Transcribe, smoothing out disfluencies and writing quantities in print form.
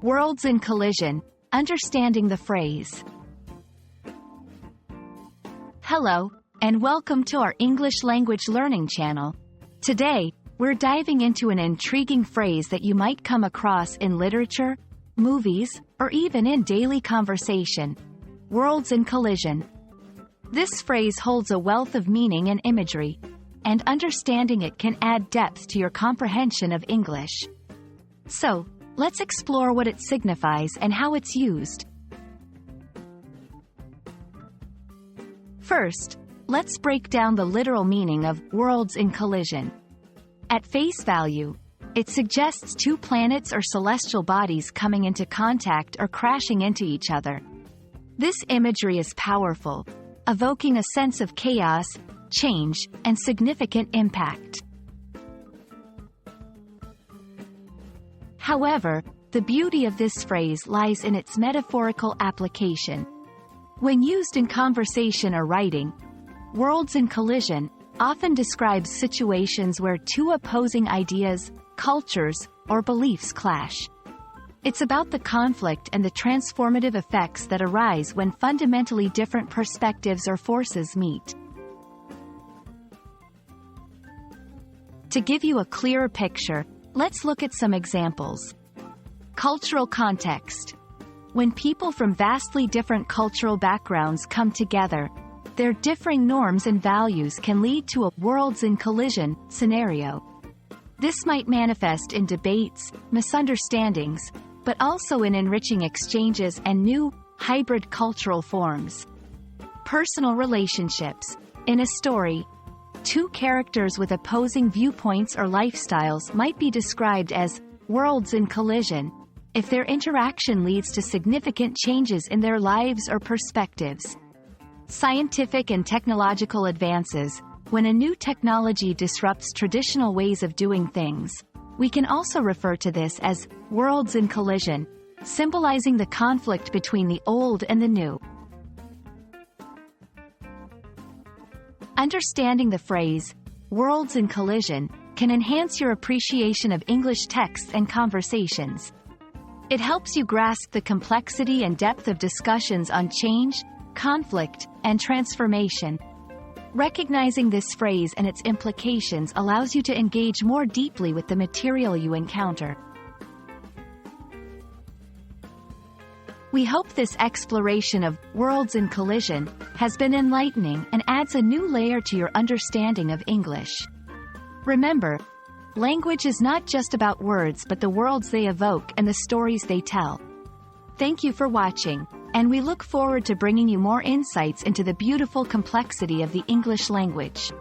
Worlds in collision, understanding the phrase. Hello, and welcome to our English language learning channel. Today, we're diving into an intriguing phrase that you might come across in literature, movies, or even in daily conversation. Worlds in collision. This phrase holds a wealth of meaning and imagery, and understanding it can add depth to your comprehension of English. So, let's explore what it signifies and how it's used. First, let's break down the literal meaning of worlds in collision. At face value, it suggests two planets or celestial bodies coming into contact or crashing into each other. This imagery is powerful, evoking a sense of chaos, change, and significant impact. However, the beauty of this phrase lies in its metaphorical application. When used in conversation or writing, worlds in collision often describes situations where two opposing ideas, cultures, or beliefs clash. It's about the conflict and the transformative effects that arise when fundamentally different perspectives or forces meet. To give you a clearer picture, let's look at some examples. Cultural context. When people from vastly different cultural backgrounds come together, their differing norms and values can lead to a worlds in collision scenario. This might manifest in debates, misunderstandings, but also in enriching exchanges and new, hybrid cultural forms. Personal relationships. In a story, two characters with opposing viewpoints or lifestyles might be described as worlds in collision if their interaction leads to significant changes in their lives or perspectives. Scientific and technological advances. When a new technology disrupts traditional ways of doing things, we can also refer to this as worlds in collision, symbolizing the conflict between the old and the new. Understanding the phrase, worlds in collision, can enhance your appreciation of English texts and conversations. It helps you grasp the complexity and depth of discussions on change, conflict, and transformation. Recognizing this phrase and its implications allows you to engage more deeply with the material you encounter. We hope this exploration of worlds in collision has been enlightening and adds a new layer to your understanding of English. Remember, language is not just about words but the worlds they evoke and the stories they tell. Thank you for watching, and we look forward to bringing you more insights into the beautiful complexity of the English language.